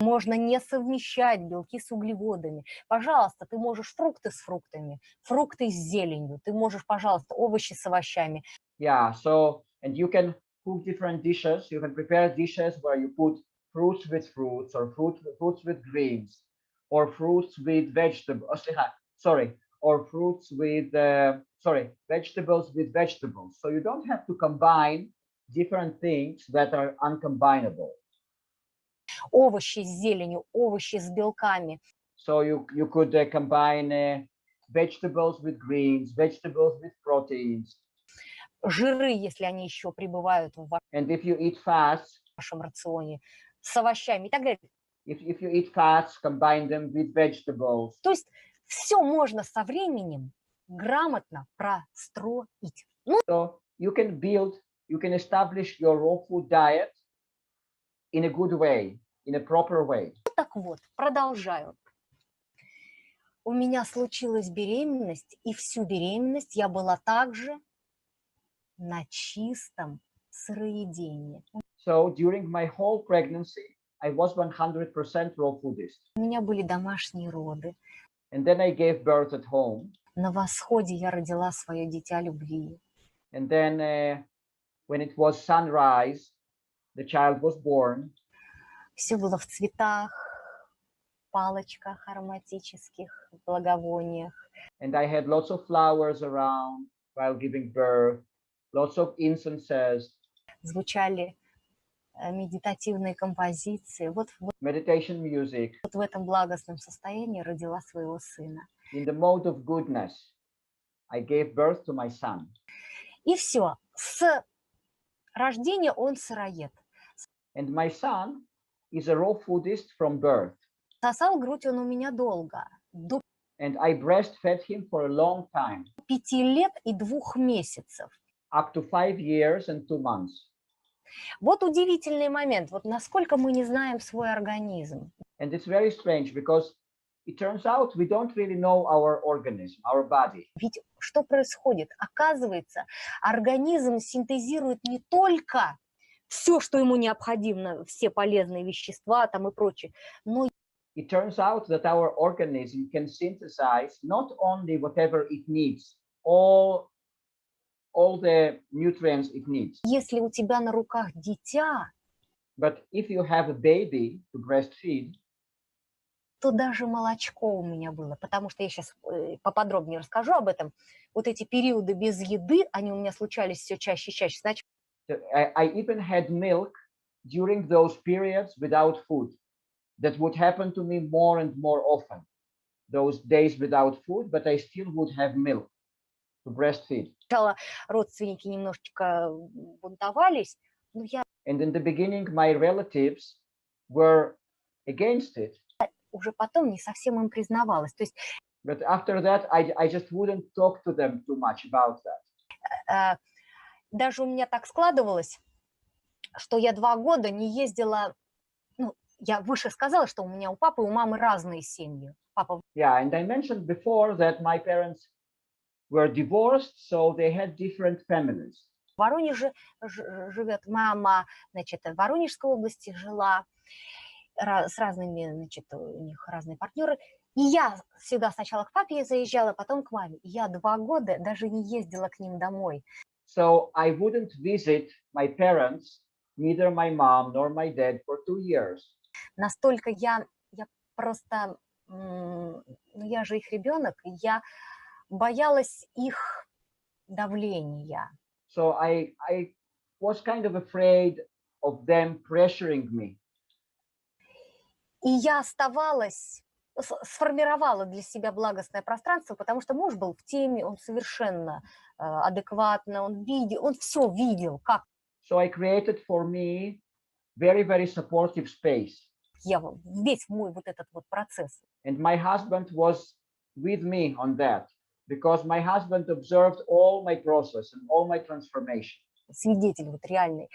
Можно не совмещать белки с углеводами. Пожалуйста, ты можешь фрукты с фруктами, фрукты с зеленью. Ты можешь, пожалуйста, овощи с овощами. Yeah, so, and you can cook different dishes. You can prepare dishes where you put fruits with fruits, or fruits with greens, or fruits with vegetables. Or fruits with, vegetables with vegetables. So you don't have to combine different things that are uncombinable. Овощи с зеленью, овощи с белками. So you could combine vegetables with greens, vegetables with proteins. Жиры, если они еще пребывают в And if you eat fats, вашем рационе, с овощами и так далее. If you eat fats, combine them with vegetables. То есть все можно со временем грамотно простроить. So you can establish your raw food diet in a good way, in a proper way. Так вот, продолжаю. У меня случилась беременность, и всю беременность я была также на чистом сыроедении. So during my whole pregnancy, I was 100% raw foodist. У меня были домашние роды. And then I gave birth at home. На восходе я родила свое дитя любви. And then when it was sunrise, the child was born. Все было в цветах, палочках ароматических, благовониях. And I had lots of flowers around while giving birth, lots of incenses. Звучали медитативные композиции. Вот meditation music. Вот в этом благостном состоянии родила своего сына. In the mode of goodness, I gave birth to my son. И все. С рождения он сыроед. And my son is a raw foodist from birth. Сосал грудь он у меня долго. До And I breastfed him for a long time. 5 лет и 2 месяцев. Up to 5 years and 2 months. Вот удивительный момент. Вот насколько мы не знаем свой организм. And it's very strange because it turns out we don't really know our organism, our body. Ведь что происходит? Оказывается, организм синтезирует не только все, что ему необходимо, все полезные вещества там и прочее, но It turns out that our organism can synthesize not only whatever it needs, all the nutrients it needs. если у тебя на руках дитя, But if you have a baby to breastfeed, то даже молочко у меня было, потому что я сейчас поподробнее расскажу об этом. Вот эти периоды без еды, они у меня случались все чаще и чаще. Значит, I even had milk during those periods without food. That would happen to me more and more often. Those days without food, but I still would have milk to breastfeed. сначала родственники немножечко бунтовались, но я And in the beginning, my relatives were against it. уже потом не совсем им признавалась. То есть But after that, I just wouldn't talk to them too much about that. даже у меня так складывалось, что я 2 года не ездила. Ну, я выше сказала, что у меня у папы и у мамы разные семьи. Папа Yeah, and I mentioned before that my parents were divorced, so they had different families. в Воронеже живет, мама, значит, в Воронежской области жила, с разными, значит, у них разные партнеры. И я всегда сначала к папе заезжала, потом к маме. И я 2 года даже не ездила к ним домой. So I wouldn't visit my parents, neither my mom nor my dad, for 2 years. Настолько я просто, ну, я же их ребенок, и я боялась их давления. So I was kind of afraid of them pressuring me. И я оставалась, сформировала для себя благостное пространство, потому что муж был в теме, он совершенно адекватно, он все видел, как So I created for me very, very supportive space. я весь мой вот этот вот процесс. And my husband was with me on that because my husband observed all my process and all my transformation. Свидетель вот реальный.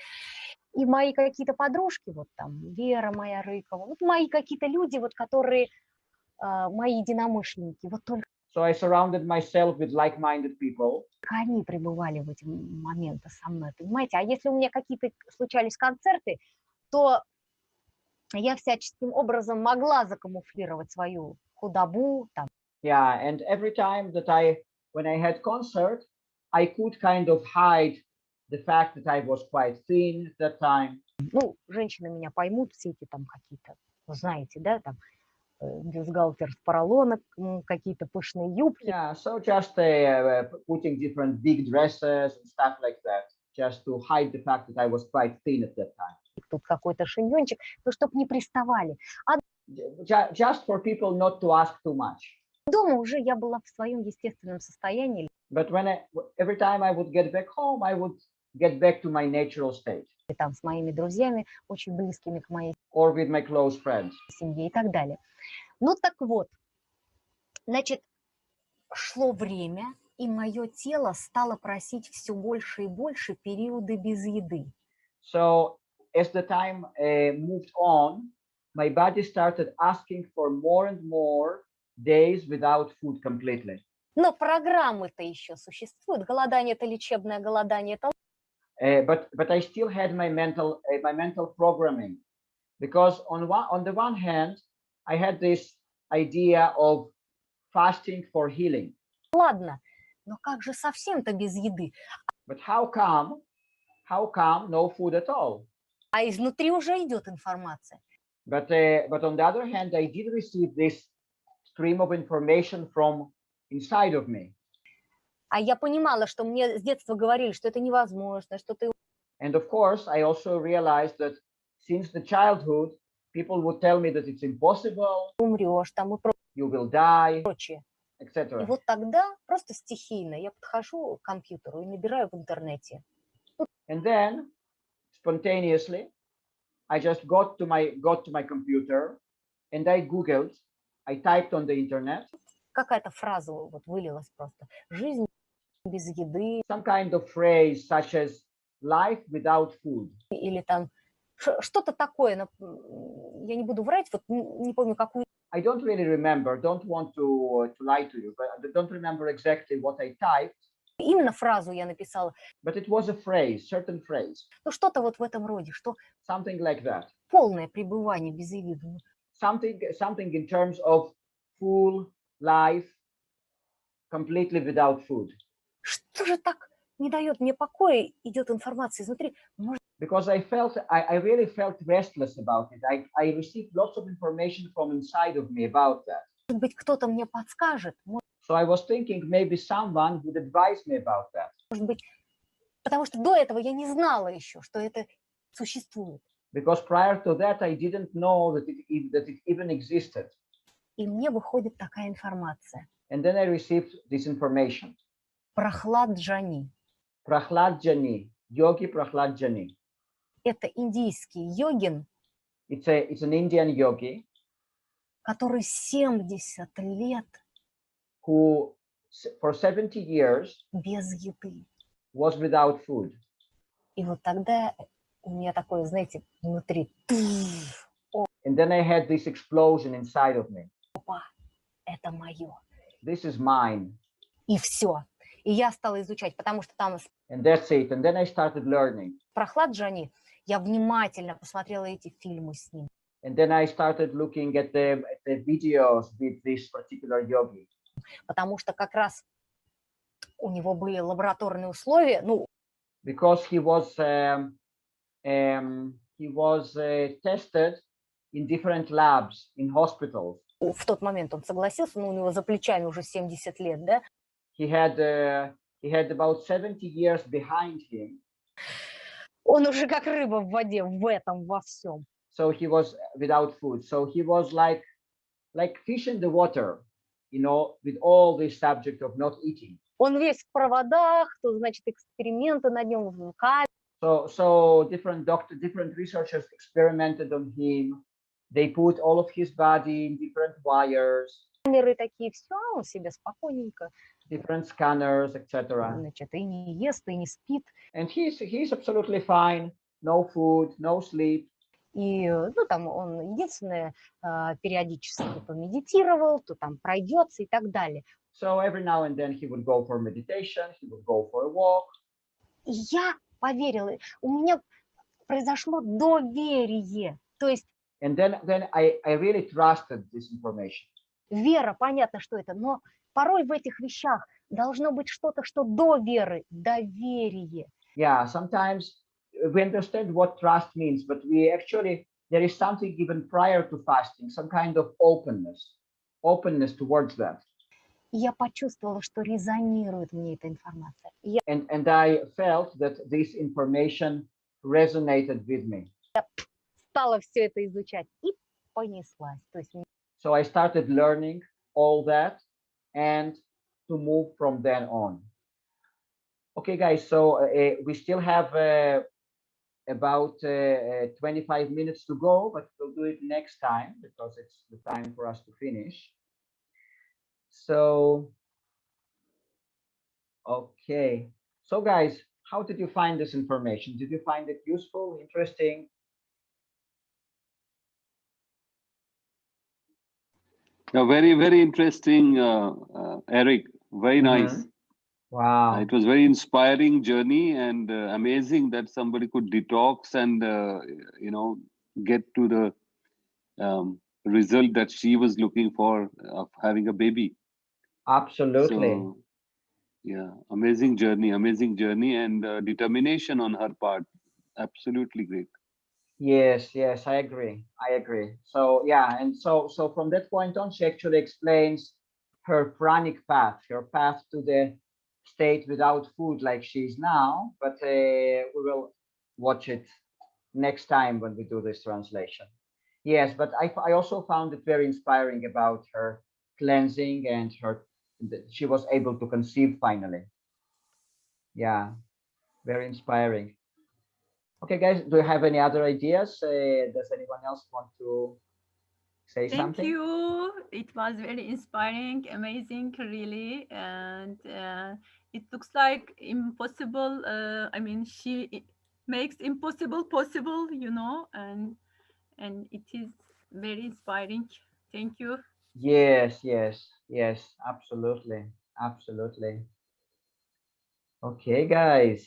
И мои какие-то подружки, вот там Вера моя Рыкова, вот мои какие-то люди, вот которые мои единомышленники, вот только So I surrounded myself with like-minded people. они пребывали в эти моменты со мной, понимаете? А если у меня какие-то случались концерты, то я всяческим образом могла закамуфлировать свою худобу. Там. Yeah, and every time that when I had concert, I could kind of hide the fact that I was quite thin at that time. Ну, женщины меня поймут, все эти там какие-то, вы знаете, да, там бюстгальтер с поролона, какие-то пышные юбки. Yeah, so just putting different big dresses and stuff like that, just to hide the fact that I was quite thin at that time. Тут какой-то шиньончик, ну, чтобы не приставали. А just for people not to ask too much. дома уже я была в своем естественном состоянии. But every time I would get back home, I would get back to my natural state. И там с моими друзьями, очень близкими к моей Or with my close friends. семье и так далее. Ну так вот, значит, шло время, и мое тело стало просить все больше и больше периоды без еды. So as the time moved on, my body started asking for more and more days without food completely. Но программы-то еще существуют. Голодание – это лечебное, голодание – это... But I still had my mental programming, because on the one hand, I had this idea of fasting for healing. Ладно, но как же совсем-то без еды? But how come no food at all? А изнутри уже идет информация. But on the other hand, I did receive this stream of information from inside of me. А я понимала, что мне с детства говорили, что это невозможно, что ты... And of course, I also realized that since the childhood, people would tell me that it's impossible, умрешь, там и you will die, прочее. etc. И вот тогда просто стихийно я подхожу к компьютеру и набираю в интернете. And then, spontaneously, I just got to my computer and I Googled, I typed on the internet. Какая-то фраза вот вылилась просто. Жизнь без еды. Some kind of phrase such as life without food. Или там что-то такое, я не буду врать, вот не помню какую. I don't really remember. Don't want to lie to you, but I don't remember exactly what I typed. Именно фразу я написала. But it was a phrase, certain phrase. Ну, что-то вот в этом роде, что Something like that. полное пребывание без виду. Something in terms of full life, completely without food. Что же так не дает мне покоя? Идет информация изнутри. Может Because I really felt restless about it. I received lots of information from inside of me about that. быть, кто-то мне подскажет. So I was thinking maybe someone would advise me about that. Может быть, потому что до этого я не знала еще, что это существует. Because prior to that, I didn't know that it even existed. И мне выходит такая информация. And then I received this information. Прохладжани. Prahladjani, Yogi Prahladjani. Это индийский йогин, It's an Indian yogi который 70 лет who, for 70 years, без еды. was without food. И вот тогда у меня такое, знаете, внутри. And then I had this explosion inside of me. Опа, это мое. This is mine. И все. И я стала изучать, потому что там And that's it. And then I started learning. Прохладжани, я внимательно посмотрела эти фильмы с ним. And then I started looking at the videos with this particular yogi. Потому что как раз у него были лабораторные условия, ну, Because he was tested in different labs in hospitals. в тот момент он согласился, но у него за плечами уже 70 лет, да? He had about 70 years behind him. Он уже как рыба в воде в этом, во всем. So he was without food. So he was like fish in the water, you know, with all this subject of not eating. Он весь в проводах, то, значит, эксперименты на нем в камере. So different researchers experimented on him. They put all of his body in different wires, Камеры такие, все, он себе спокойненько, different scanners, etc. значит, и не ест, и не спит. And he's absolutely fine. No food, no sleep. И, ну, там он единственное, периодически помедитировал, то там пройдется и так далее. So every now and then he would go for meditation, he would go for a walk. И я поверила, у меня произошло доверие. То есть And then I really trusted this information. вера, понятно, что это, но порой в этих вещах должно быть что-то, что до веры, доверие. Yeah, sometimes we understand what trust means, but there is something even prior to fasting, some kind of openness towards that. И я почувствовала, что резонирует мне эта информация. И я And I felt that this information resonated with me. стала все это изучать и понеслась. То есть So I started learning all that and to move from then on. Okay, guys, so we still have about 25 minutes to go, but we'll do it next time because it's the time for us to finish. So, okay. So guys, how did you find this information? Did you find it useful, interesting? Very, very interesting, Eric. Very nice. Wow. It was very inspiring journey and amazing that somebody could detox and, get to the result that she was looking for of having a baby. Absolutely. So, yeah, amazing journey and determination on her part. Absolutely great. Yes, I agree. So yeah, and so from that point on, she actually explains her pranic path, her path to the state without food like she is now, but we will watch it next time when we do this translation. Yes, but I also found it very inspiring about her cleansing and that she was able to conceive finally. Yeah, very inspiring. Okay, guys, do you have any other ideas? Does anyone else want to say something? Thank you. It was very inspiring, amazing, really. And it looks like impossible. I mean, she makes impossible possible, and it is very inspiring. Thank you. Yes, absolutely, absolutely. Okay, guys.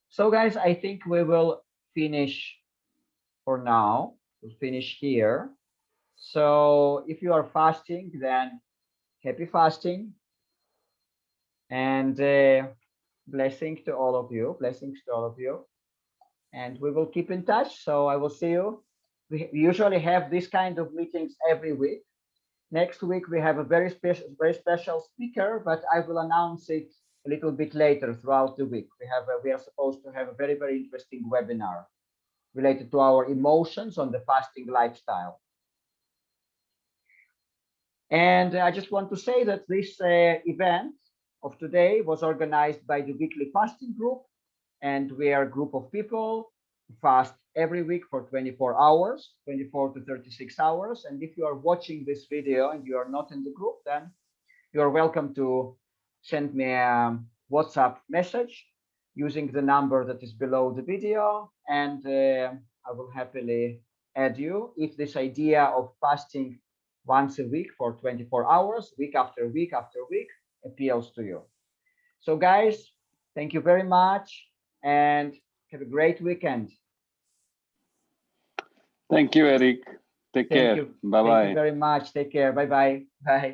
So, guys, I think we will finish for now. We'll finish here. So, if you are fasting, then happy fasting, and blessing to all of you. Blessings to all of you. And we will keep in touch. So I will see you. We usually have this kind of meetings every week. Next week we have a very special speaker, but I will announce it a little bit later throughout the week. We are supposed to have a very interesting webinar related to our emotions on the fasting lifestyle. And I just want to say that this event of today was organized by the weekly fasting group, and we are a group of people who fast every week for 24 hours, 24 to 36 hours. And if you are watching this video and you are not in the group, then you are welcome to send me a WhatsApp message using the number that is below the video, and I will happily add you if this idea of fasting once a week for 24 hours, week after week after week, appeals to you. So guys, thank you very much and have a great weekend. Thank you, Eric. Take care. Bye-bye. Thank you very much. Take care. Bye-bye. Bye.